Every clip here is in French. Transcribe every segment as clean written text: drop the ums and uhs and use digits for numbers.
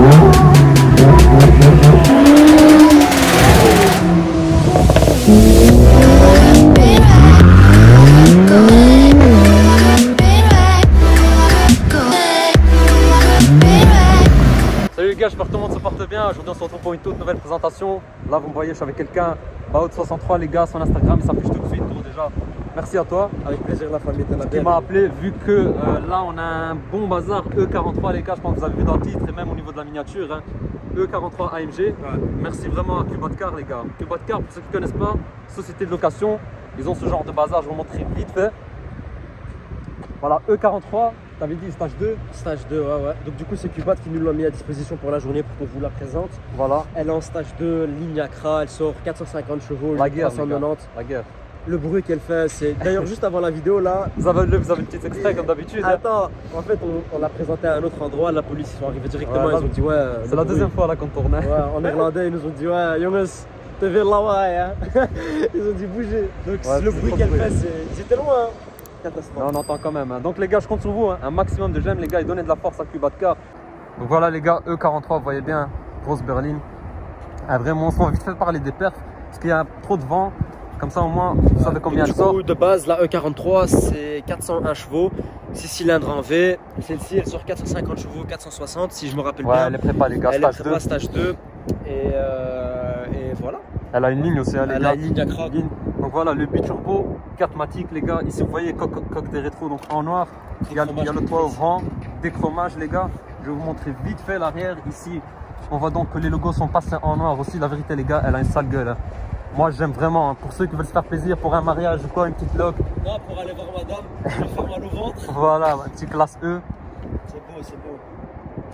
Salut les gars, j'espère que tout le monde se porte bien. Aujourd'hui on se retrouve pour une toute nouvelle présentation. Là vous me voyez, je suis avec quelqu'un, Baoud63 les gars, son Instagram il s'affiche tout de suite. Donc déjà, merci à toi. Avec plaisir la famille de la qui m'a appelé vu que là on a un bon bazar E43 les gars, je pense que vous avez vu dans le titre et même au niveau de la miniature. Hein. E43 AMG. Ouais. Merci vraiment à Cubatcar les gars. Cubatcar, pour ceux qui ne connaissent pas, société de location, ils ont ce genre de bazar, je vais vous montrer vite fait. Voilà, E43, t'avais dit stage 2. Stage 2, ouais, ouais. Donc du coup c'est Cubat qui nous l'a mis à disposition pour la journée pour qu'on vous la présente. Voilà. Elle est en stage 2, ligne Accra, elle sort 450 chevaux, la guerre, 390. La guerre. Le bruit qu'elle fait, c'est... D'ailleurs juste avant la vidéo là... Vous avez une petite extrait comme d'habitude. Attends, en fait on l'a présenté à un autre endroit, la police ils sont arrivés directement, ils ont dit ouais... C'est la deuxième fois là qu'on tourne. Ouais, en néerlandais ils nous ont dit ouais, Jongens, te veux là-bas, hein. Ils ont dit bouger. Donc ouais, le bruit qu'elle fait, c'était loin. Mais on entend quand même. Hein. Donc les gars, je compte sur vous, hein. Un maximum de j'aime les gars et donnez de la force à Cubatcar. Donc voilà les gars, E43, vous voyez bien, grosse berline. Ah, vraiment, on va vite fait parler des perfs parce qu'il y a trop de vent. Comme ça au moins, vous savez combien elle sort. De base, la E43 c'est 401 chevaux, 6 cylindres en V. Celle-ci elle sort 450 chevaux, 460 si je me rappelle bien. Elle est prépa les gars, elle stage est prépa, 2. Stage 2. Et voilà. Elle a une ligne aussi, hein, les elle gars. a une ligne Accra. Donc voilà, le biturbo, 4 matic les gars. Ici vous voyez coque des rétros donc en noir. Il y a le toit ouvrant, déchromage les gars. Je vais vous montrer vite fait l'arrière. Ici, on voit donc que les logos sont passés en noir aussi. La vérité les gars, elle a une sale gueule. Hein. Moi j'aime vraiment, hein. Pour ceux qui veulent se faire plaisir pour un mariage ou quoi, une petite log. Moi pour aller voir madame, je vais faire mal au ventre. Voilà, un petit classe E. C'est beau, c'est beau.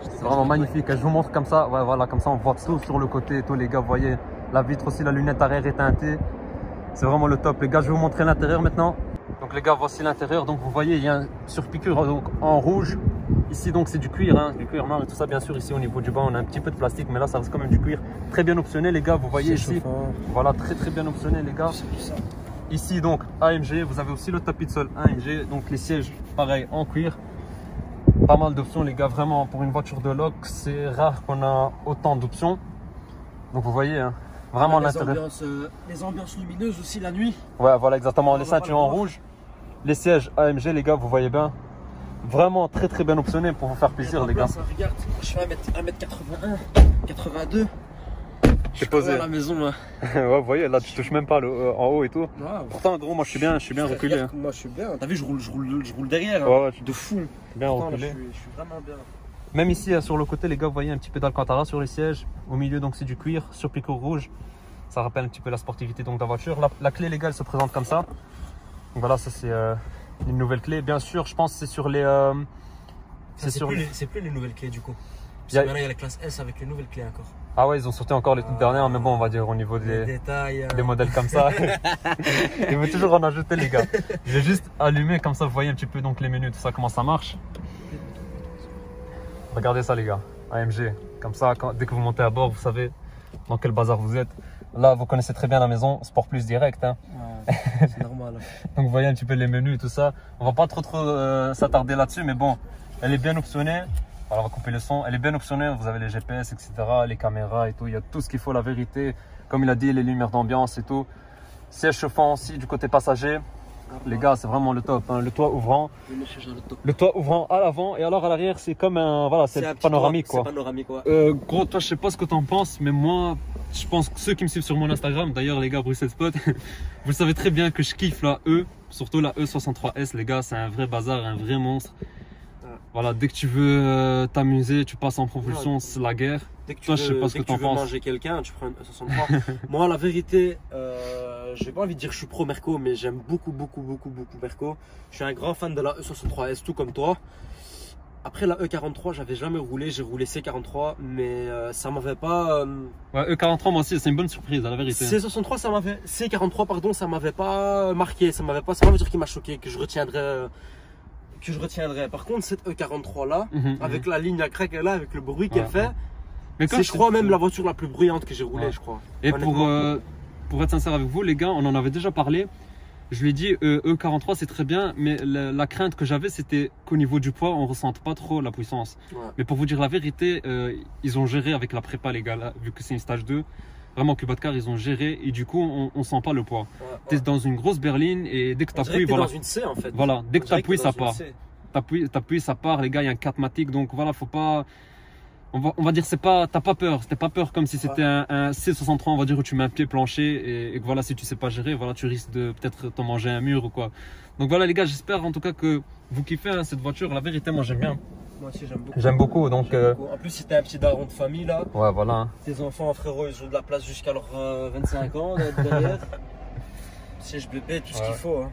C'est vraiment magnifique. Je vous montre comme ça. Ouais, voilà, comme ça on voit tout sur le côté. Tous les gars, vous voyez, la vitre aussi, la lunette arrière est teintée. C'est vraiment le top. Les gars, je vais vous montrer l'intérieur maintenant. Donc les gars, voici l'intérieur. Donc vous voyez, il y a un surpiqûre donc, en rouge. Ici donc c'est du cuir, hein, du cuir noir et tout ça. Bien sûr, ici au niveau du bas, on a un petit peu de plastique, mais là ça reste quand même du cuir. Très bien optionné les gars, vous voyez ici. Chauffant. Voilà, très bien optionné les gars. Ici donc AMG, vous avez aussi le tapis de sol AMG. Donc les sièges, pareil, en cuir. Pas mal d'options les gars, vraiment pour une voiture de loc, c'est rare qu'on a autant d'options. Donc vous voyez, hein, vraiment l'intérieur. Les ambiances lumineuses aussi la nuit. Ouais, voilà exactement, les ceintures en rouge. Les sièges AMG les gars, vous voyez bien. Vraiment très bien optionné pour vous faire plaisir les gars. Regarde, je fais 1m81, 82. Je suis posé à la maison là. Ouais, vous voyez, là tu touches même pas en haut et tout. Ouais. Pourtant gros, moi je suis bien reculé. Hein. Moi je suis bien. T'as vu, je roule derrière. Ouais, hein. De fou. Bien pourtant, reculé. Là, je suis vraiment bien. Même ici sur le côté les gars, vous voyez un petit peu d'Alcantara sur les sièges. Au milieu donc c'est du cuir, sur pico rouge. Ça rappelle un petit peu la sportivité donc de la voiture. La clé les gars, elle se présente comme ça. Donc voilà, ça c'est une nouvelle clé. Bien sûr, je pense que c'est sur les... c'est plus les nouvelles clés du coup. Parce que maintenant il y a la classe S avec les nouvelles clés encore. Ah ouais, ils ont sorti encore les toutes dernières, mais bon, on va dire au niveau des détails, des modèles comme ça. Ils vont toujours en ajouter les gars. Je vais juste allumer comme ça, vous voyez un petit peu donc les menus, tout ça, comment ça marche. Regardez ça les gars, AMG. Comme ça, dès que vous montez à bord, vous savez dans quel bazar vous êtes. Là, vous connaissez très bien la maison, Sport Plus direct. Hein. Ouais, c'est normal. Donc vous voyez un petit peu les menus et tout ça. On va pas trop s'attarder là-dessus, mais bon, elle est bien optionnée. Alors, on va couper le son. Elle est bien optionnée. Vous avez les GPS, etc., les caméras et tout. Il y a tout ce qu'il faut, la vérité. Comme il a dit, les lumières d'ambiance et tout. Siège chauffant aussi du côté passager. Les gars, c'est vraiment le top. Hein. Le toit ouvrant. Le toit ouvrant à l'avant et alors à l'arrière, c'est comme un. Voilà, c'est panoramique quoi. C'est panoramique, ouais. Gros, toi, je sais pas ce que t'en penses, mais moi, je pense que ceux qui me suivent sur mon Instagram, d'ailleurs, les gars, Bruxelles Spot, vous savez très bien que je kiffe la E, surtout la E63S, les gars, c'est un vrai bazar, un vrai monstre. Voilà, dès que tu veux t'amuser, tu passes en propulsion, c'est la guerre. Dès que tu toi, veux, je sais pas ce que tu veux manger quelqu'un, tu prends une 63. Moi, la vérité, j'ai pas envie de dire que je suis pro Merco, mais j'aime beaucoup Merco. Je suis un grand fan de la E63S, tout comme toi. Après la E43, j'avais jamais roulé, j'ai roulé C43, mais ça m'avait pas. Ouais, E43, moi aussi, c'est une bonne surprise, à la vérité. C63, ça m'avait. C43, pardon, ça m'avait pas marqué, ça m'avait pas. Ça veut dire qu'il m'a choqué, que je retiendrai. Par contre, cette E43 là, avec la ligne à crack là, avec le bruit qu'elle fait, c'est je crois même la voiture la plus bruyante que j'ai roulée, je crois. Et pour être sincère avec vous, les gars, on en avait déjà parlé. Je lui ai dit, E43 c'est très bien, mais la crainte que j'avais c'était qu'au niveau du poids, on ressente pas trop la puissance. Ouais. Mais pour vous dire la vérité, ils ont géré avec la prépa les gars, là, vu que c'est une stage 2. Vraiment, Kubatcar, ils ont géré et du coup, on sent pas le poids. Ouais, T'es ouais. dans une grosse berline et dès que t'appuies, Voilà. voilà. Dans une C en fait. Voilà, dès que On dirait t'appuies, t'es ça dans une part. C. T'appuies, ça part, les gars, il y a un 4matic, donc voilà, faut pas. On va dire, c'est pas, t'as pas peur, c'était pas peur comme si c'était un C63, on va dire, où tu mets un pied plancher et que voilà, si tu sais pas gérer, voilà, tu risques de peut-être t'en manger un mur ou quoi. Donc voilà, les gars, j'espère en tout cas que vous kiffez hein, cette voiture. La vérité, moi j'aime bien. Moi aussi, j'aime beaucoup. J'aime beaucoup, donc. En plus, si t'es un petit daron de famille là, Ouais, voilà. tes enfants, frérot, ils ont de la place jusqu'à leurs 25 ans derrière. Siège bébé, tout ce qu'il faut. Hein.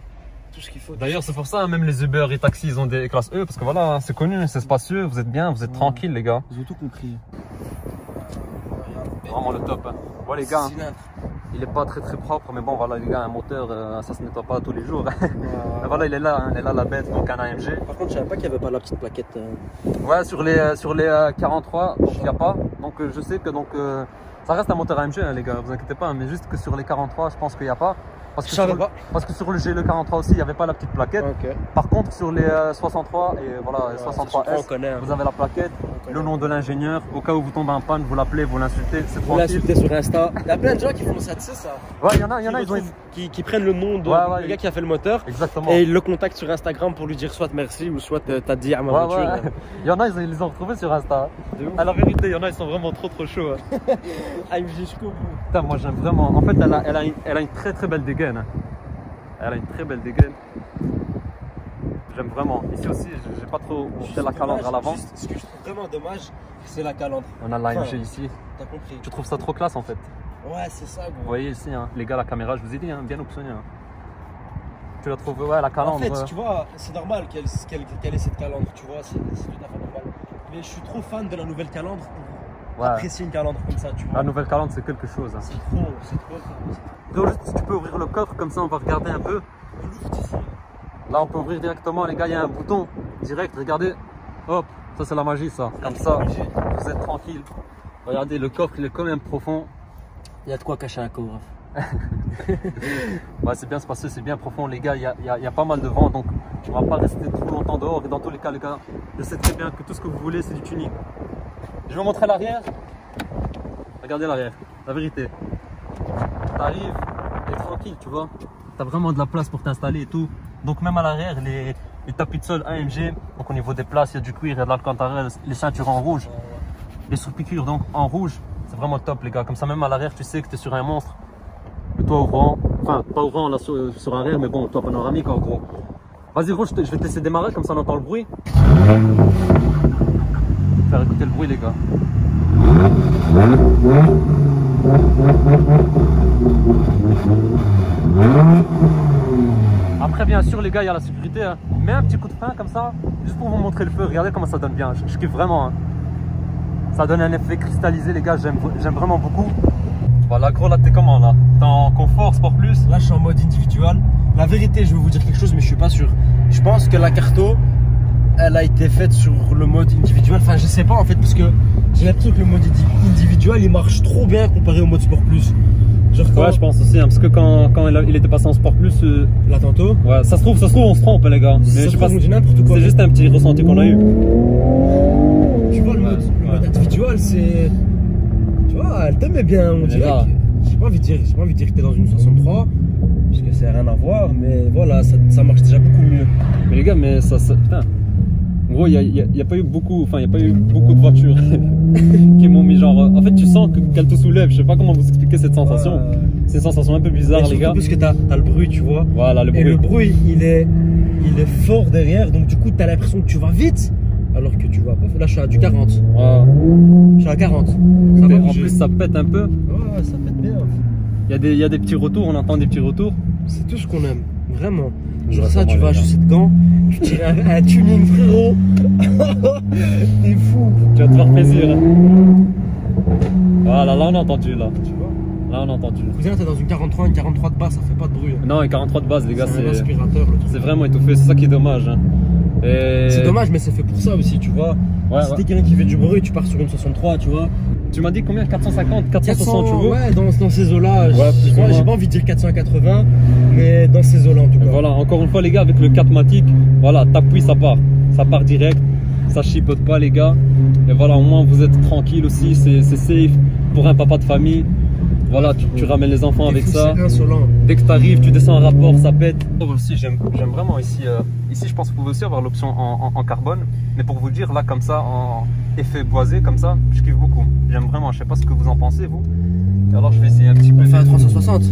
Tout ce qu'il faut. D'ailleurs, c'est pour ça, hein, même les Uber et taxis, ils ont des classes E, parce que voilà, c'est connu, c'est spacieux, vous êtes bien, vous êtes tranquille, les gars. Ils ont tout compris. Vraiment le top. Hein. Ouais, les gars, il est pas très propre, mais bon, voilà, les gars, un moteur, ça se nettoie pas tous les jours. Mais voilà, il est là, la bête, donc un AMG. Par contre, je savais pas qu'il y avait pas la petite plaquette. Ouais, sur les 43, donc il n'y a pas. Donc je sais que ça reste un moteur AMG, hein, les gars, vous inquiétez pas, mais juste que sur les 43, je pense qu'il n'y a pas. Parce que sur le G43 aussi, il n'y avait pas la petite plaquette. Okay. Par contre, sur les 63 et voilà, 63S, connaît, vous avez la plaquette, le nom de l'ingénieur. Au cas où vous tombez en panne, vous l'appelez, vous l'insultez, c'est vous l'insultez sur Insta. Il y a plein de gens qui font ça, tu sais ça. Ouais, il y en a, qui prennent le nom de le gars qui a fait le moteur. Exactement. Et ils le contactent sur Instagram pour lui dire soit merci ou soit t'as dit à ma voiture. Ouais. Il y en a, ils les ont retrouvés sur Insta. À la vérité, il y en a, ils sont vraiment trop chauds. Ah, il me dit jusqu'au bout. Putain, moi j'aime vraiment. En fait, elle a une très belle dégaine. Elle a une très belle dégaine. J'aime vraiment. Ici aussi, j'ai pas trop monté la calandre à l'avant. Ce que je trouve vraiment dommage, c'est la calandre. On a l'AMG ici. T'as compris. Je trouve ça trop classe en fait. Ouais, c'est ça, gros. Vous voyez ici, hein, les gars, la caméra, je vous ai dit, hein, bien optionné. Hein. Tu la trouves, ouais, la calandre. En fait, tu vois, c'est normal qu'elle ait cette calandre, tu vois, c'est tout à fait normal. Mais je suis trop fan de la nouvelle calandre pour apprécier une calandre comme ça, tu vois. La nouvelle calandre, c'est quelque chose. Hein. C'est trop. Donc, juste, si tu peux ouvrir le coffre, comme ça, on va regarder un peu. Là, on peut ouvrir directement, les gars, il y a un bouton direct, regardez. Hop, ça c'est la magie, ça. Comme ça, vous êtes tranquille. Regardez, le coffre, il est quand même profond. Il y a de quoi cacher un coffre. Ouais, c'est bien spacieux, c'est bien profond, les gars. Il y a pas mal de vent, donc on va pas rester trop longtemps dehors. Et dans tous les cas, les gars, je sais très bien que tout ce que vous voulez, c'est du tuning. Je vais vous montrer l'arrière. Regardez l'arrière, la vérité. T'arrives, t'es tranquille, tu vois. T'as vraiment de la place pour t'installer et tout. Donc même à l'arrière, les tapis de sol AMG, donc au niveau des places, il y a du cuir, il y a de l'alcantara, les ceintures en rouge, les surpiqûres donc en rouge. C'est vraiment top, les gars. Comme ça, même à l'arrière, tu sais que tu es sur un monstre. Le toit ouvrant, enfin pas ouvrant là sur arrière, mais bon, toit panoramique en gros. Vas-y, Rouge, je vais te laisser démarrer, comme ça on entend le bruit. Faire écouter le bruit, les gars. Après, bien sûr, les gars, il y a la sécurité. Hein. Mets un petit coup de frein comme ça, juste pour vous montrer le feu. Regardez comment ça donne bien. Je kiffe vraiment. Hein. Ça donne un effet cristallisé, les gars. J'aime vraiment beaucoup. Voilà, gros, là, t'es comment là? T'es en confort, sport plus? Là, je suis en mode individual. La vérité, je vais vous dire quelque chose, mais je suis pas sûr. Je pense que la Carto, elle a été faite sur le mode individuel. Enfin, je sais pas en fait, parce que j'ai l'impression que le mode individuel il marche trop bien comparé au mode sport plus. Genre quand... Ouais, je pense aussi, hein, parce que quand il était passé en sport plus. Là, tantôt. Ouais, ça se trouve, on se trompe, les gars. Mais je pense que n'importe quoi. C'est juste un petit ressenti qu'on a eu. Tu vois, le mode individuel, c'est. Tu vois, elle t'aimait bien, on dirait. J'ai pas envie de dire que t'es dans une 63. Parce que ça n'a rien à voir, mais voilà, ça marche déjà beaucoup mieux. Mais les gars, mais ça putain. En gros, il n'y a pas eu beaucoup de voitures qui m'ont mis genre. En fait, tu sens qu'elle te soulève. Je sais pas comment vous expliquer cette sensation. C'est une sensation un peu bizarre, les gars. Parce que t'as le bruit, tu vois. Voilà, le bruit. Et le bruit, il est fort derrière, donc du coup, t'as l'impression que tu vas vite, alors que tu vas pas. Là, je suis à du 40. Ouais. Je suis à 40. Ça va en plus, ça pète un peu. Ouais, ça pète bien. Il y a des petits retours, on entend des petits retours. C'est tout ce qu'on aime, vraiment. Genre ça, tu vas ajuster de gants, tu tires un tuning, frérot. T'es fou. Tu vas te faire plaisir. Voilà, là on a entendu, là. Tu vois? Là on a entendu. Cousin, t'es dans une 43, une 43 de base, ça fait pas de bruit. Non, une 43 de base, les gars, c'est un aspirateur, le truc. C'est vraiment étouffé, c'est ça qui est dommage. Hein. C'est dommage, mais c'est fait pour ça aussi, tu vois. Ouais, si t'es quelqu'un qui fait du bruit, tu pars sur une 63, tu vois. Tu m'as dit combien? 450, 460 chevaux? Ouais, dans ces eaux-là. Ouais, j'ai pas envie de dire 480, mais dans ces eaux-là en tout cas. Voilà, encore une fois, les gars, avec le 4matic, voilà, t'appuies, ça part direct, ça chipote pas, les gars. Et voilà, au moins vous êtes tranquille aussi, c'est safe pour un papa de famille. Voilà, tu ramènes les enfants avec ça. C'est insolent. Dès que tu arrives, tu descends un rapport, ça pète. Aussi, j'aime vraiment ici. Ici, je pense que vous pouvez aussi avoir l'option en carbone. Mais pour vous dire, là, comme ça, en effet boisé, comme ça, je kiffe beaucoup. J'aime vraiment. Je sais pas ce que vous en pensez, vous. Et alors, je vais essayer un petit peu. On fait un 360. Je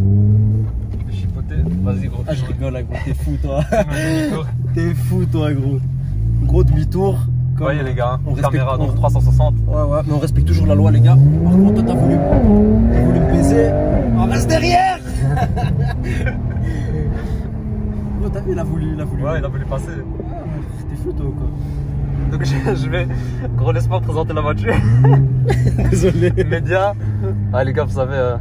vais chipoter. Vas-y, gros. Ah, je rigole, là, gros. T'es fou, toi. T'es fou, toi, gros. Gros demi-tour. Vous voyez, les gars, on caméra, respecte, donc 360. Ouais, mais on respecte toujours la loi, les gars. Par contre, toi, t'as voulu me baiser. On reste derrière. Oh, t'as vu, il a voulu. Ouais, il a voulu passer. T'es fou, toi, quoi. Donc, je vais, gros, laisse-moi présenter la voiture. Désolé. Média. Ah, les gars, vous savez.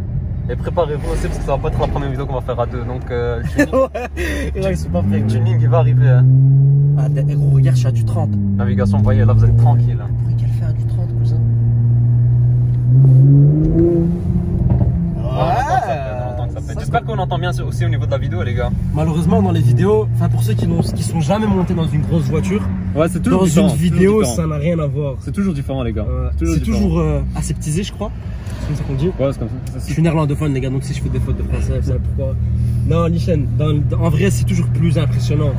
Et préparez-vous aussi parce que ça va pas être la première vidéo qu'on va faire à deux. Donc, le tuning, ouais, ils sont pas prêts. le tuning, il va arriver. Hein. Ah, gros, regarde, je suis à du 30. Navigation, vous voyez, là, vous êtes tranquille. Hein. Pourquoi qu'elle fait à du 30, cousin? J'espère qu'on entend bien aussi au niveau de la vidéo, les gars. Malheureusement, dans les vidéos, enfin pour ceux qui sont jamais montés dans une grosse voiture, ouais, c'est toujours dans différent, une vidéo, ça n'a rien à voir. C'est toujours différent, les gars. C'est toujours aseptisé, je crois. C'est comme ça qu'on dit. Ouais, c'est comme ça. Je suis néerlandophone, les gars, donc si je fais des fautes de français, vous savez pourquoi. Non, Lichen, en vrai, c'est toujours plus impressionnant.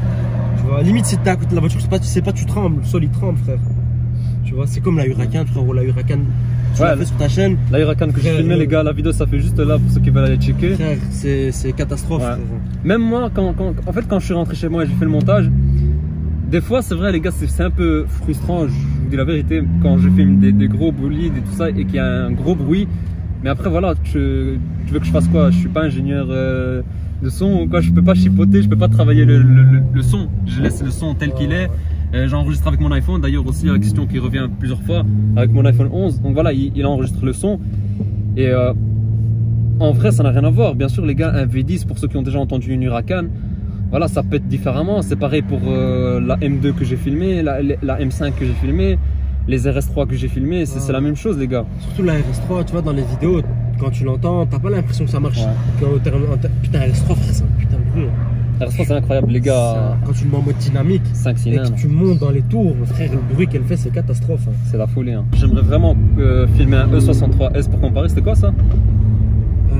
Tu vois, limite, si t'es à côté de la voiture, tu sais pas, tu trembles, le sol il tremble, frère. Tu vois, c'est comme la Huracan, frérot, la Huracan. Tu l'as fait sur ta chaîne. La Huracan que j'ai filmé, les gars, la vidéo ça fait juste là pour ceux qui veulent aller checker. Frère, c'est catastrophe. Ouais. Même moi, quand je suis rentré chez moi et j'ai fait le montage, des fois c'est vrai, les gars, c'est un peu frustrant, je vous dis la vérité, quand je filme des gros bolides et tout ça et qu'il y a un gros bruit. Mais après, voilà, tu veux que je fasse quoi? Je suis pas ingénieur de son ou quoi, je peux pas chipoter, je peux pas travailler le son. Je laisse le son tel qu'il est. J'enregistre avec mon iPhone, d'ailleurs aussi la question qui revient plusieurs fois avec mon iPhone 11. Donc voilà, il enregistre le son. Et en vrai, ça n'a rien à voir. Bien sûr, les gars, un V10, pour ceux qui ont déjà entendu une Huracan, voilà, ça pète différemment. C'est pareil pour la M2 que j'ai filmé, la M5 que j'ai filmé, les RS3 que j'ai filmé. C'est la même chose, les gars. Surtout la RS3, tu vois, dans les vidéos, quand tu l'entends, t'as pas l'impression que ça marche. Ouais. Putain, RS3, frère, c'est un putain de bruit. RS3, c'est incroyable, les gars. Quand tu le mets en mode dynamique 5 et cylindres. que tu montes dans les tours, frère, le bruit qu'elle fait, c'est catastrophe. Hein. C'est la folie. Hein. J'aimerais vraiment filmer un E63S pour comparer. C'était quoi ça?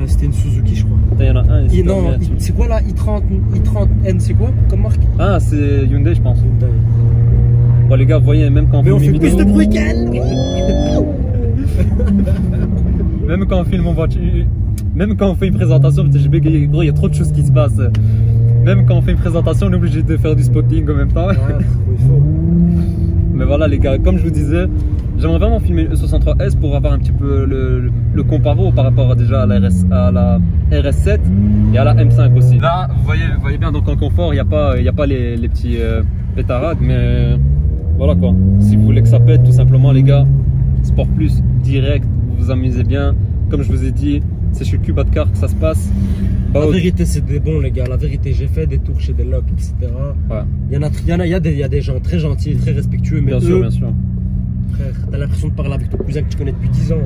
C'était une Suzuki, je crois. Il y en a un. Non, c'est quoi là? i30N, c'est quoi comme marque? Ah, c'est Hyundai, je pense. Hyundai. Bon, les gars, vous voyez, même quand Mais on fait vidéo, plus de bruit qu'elle. même quand on filme en voiture, même quand on fait une présentation, parce que j'ai bégayé, gros, il y a trop de choses qui se passent. Même quand on fait une présentation, on est obligé de faire du spotting en même temps. Ouais, il faut. Mais voilà, les gars, comme je vous disais, j'aimerais vraiment filmer le E63S pour avoir un petit peu le comparo par rapport à la RS7 et à la M5 aussi. Là, vous voyez bien, donc en confort, il n'y a pas les petits pétarades, mais voilà quoi. Si vous voulez que ça pète, tout simplement, les gars, Sport Plus, direct, vous vous amusez bien. Comme je vous ai dit, c'est chez Cubatcar que ça se passe. La vérité, c'est des bons, les gars. La vérité, j'ai fait des tours chez des locks, etc. Ouais. Il y a des gens très gentils, très respectueux, mais bien sûr, bien sûr. Frère, t'as l'impression de parler avec ton cousin que tu connais depuis 10 ans.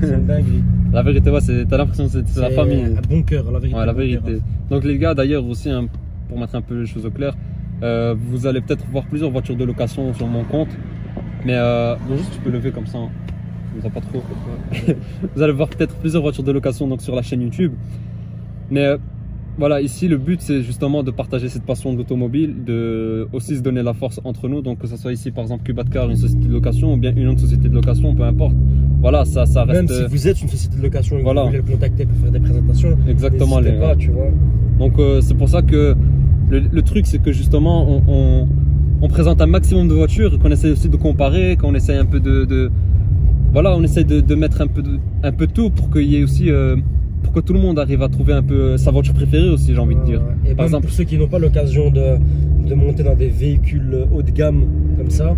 C'est une dinguerie. La vérité, ouais, t'as l'impression que c'est la famille. Un bon cœur, la vérité. Ouais, la vérité. Donc les gars, d'ailleurs aussi, hein, pour mettre un peu les choses au clair, vous allez peut-être voir plusieurs voitures de location sur mon compte. Mais juste tu peux lever comme ça. Hein. Vous pas trop. Vous allez voir peut-être plusieurs voitures de location donc sur la chaîne YouTube. Mais voilà, ici le but c'est justement de partager cette passion de l'automobile, de aussi se donner la force entre nous. Donc que ce soit ici par exemple Cubatcar, une société de location ou bien une autre société de location, peu importe. Voilà, ça reste. Même si vous êtes une société de location et que voilà. vous voulez le contacter pour faire des présentations, exactement, n'hésitez pas, tu vois. Donc c'est pour ça que le truc c'est que justement on présente un maximum de voitures, qu'on essaie aussi de comparer, qu'on essaie un peu voilà, on essaie de mettre un peu tout pour qu'il y ait aussi pour que tout le monde arrive à trouver un peu sa voiture préférée aussi, j'ai envie de dire. Et par exemple, pour ceux qui n'ont pas l'occasion de monter dans des véhicules haut de gamme comme ça,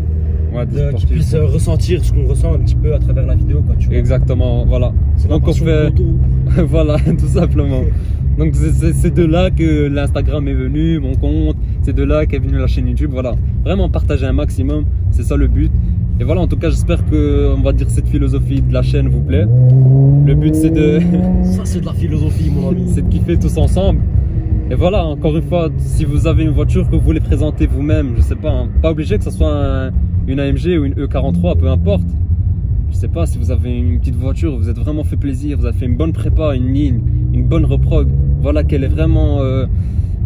ouais, qu'ils puissent ressentir ce qu'on ressent un petit peu à travers la vidéo, quoi, tu vois. Exactement, voilà. Donc on fait voilà, tout simplement. Donc c'est de là que l'Instagram est venu, mon compte, c'est de là qu'est venue la chaîne YouTube, voilà. Vraiment partager un maximum, c'est ça le but. Et voilà, en tout cas, j'espère que, on va dire, cette philosophie de la chaîne vous plaît. Le but, c'est de... Ça, c'est de la philosophie, mon ami. C'est de kiffer tous ensemble. Et voilà, encore une fois, si vous avez une voiture que vous voulez présenter vous-même, je sais pas, hein, pas obligé que ce soit une AMG ou une E43, peu importe. Je sais pas, si vous avez une petite voiture, vous êtes vraiment fait plaisir, vous avez fait une bonne prépa, une ligne, une bonne reprog, voilà qu'elle est vraiment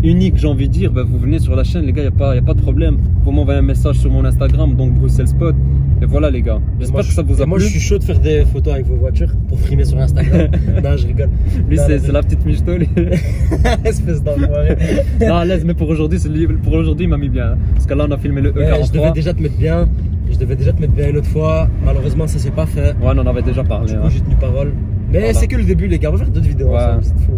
unique, j'ai envie de dire, bah, vous venez sur la chaîne, les gars, il n'y a pas de problème. Vous m'envoyez un message sur mon Instagram, donc Bruxelles Spot. Et voilà les gars, j'espère que ça vous a plu. Moi je suis chaud de faire des photos avec vos voitures pour frimer sur Instagram. Non, je rigole. Lui c'est la petite michto. Espèce d'enfoiré. Non, laisse, mais pour aujourd'hui il m'a mis bien. Parce que là on a filmé le E43. Je devais déjà te mettre bien. Une autre fois. Malheureusement ça s'est pas fait. Ouais, on en avait déjà parlé. Du coup, j'ai tenu parole. Mais voilà. C'est que le début les gars, on va faire d'autres vidéos ensemble, c'est fou.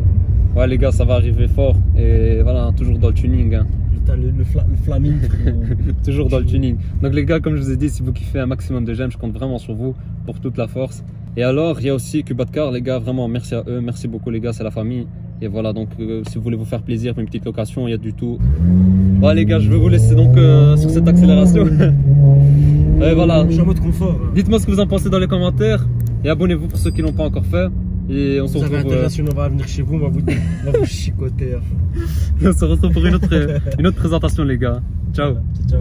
Ouais les gars, ça va arriver fort. Et voilà, toujours dans le tuning. Hein. Putain, le flaming. Toujours dans le tuning. Donc les gars, comme je vous ai dit, si vous kiffez un maximum de j'aime, je compte vraiment sur vous pour toute la force. Et alors, il y a aussi Cubatcar, les gars, vraiment merci à eux, merci beaucoup les gars, c'est la famille. Et voilà, donc si vous voulez vous faire plaisir, une petite location, il y a du tout. Voilà les gars, je vais vous laisser donc sur cette accélération. Et voilà. Je suis en mode confort. Hein. Dites-moi ce que vous en pensez dans les commentaires. Et abonnez-vous pour ceux qui l'ont pas encore fait. Et on se retrouve. On va venir chez vous, on va vous chicoter. On se retrouve pour une autre présentation les gars. Ciao. Ciao.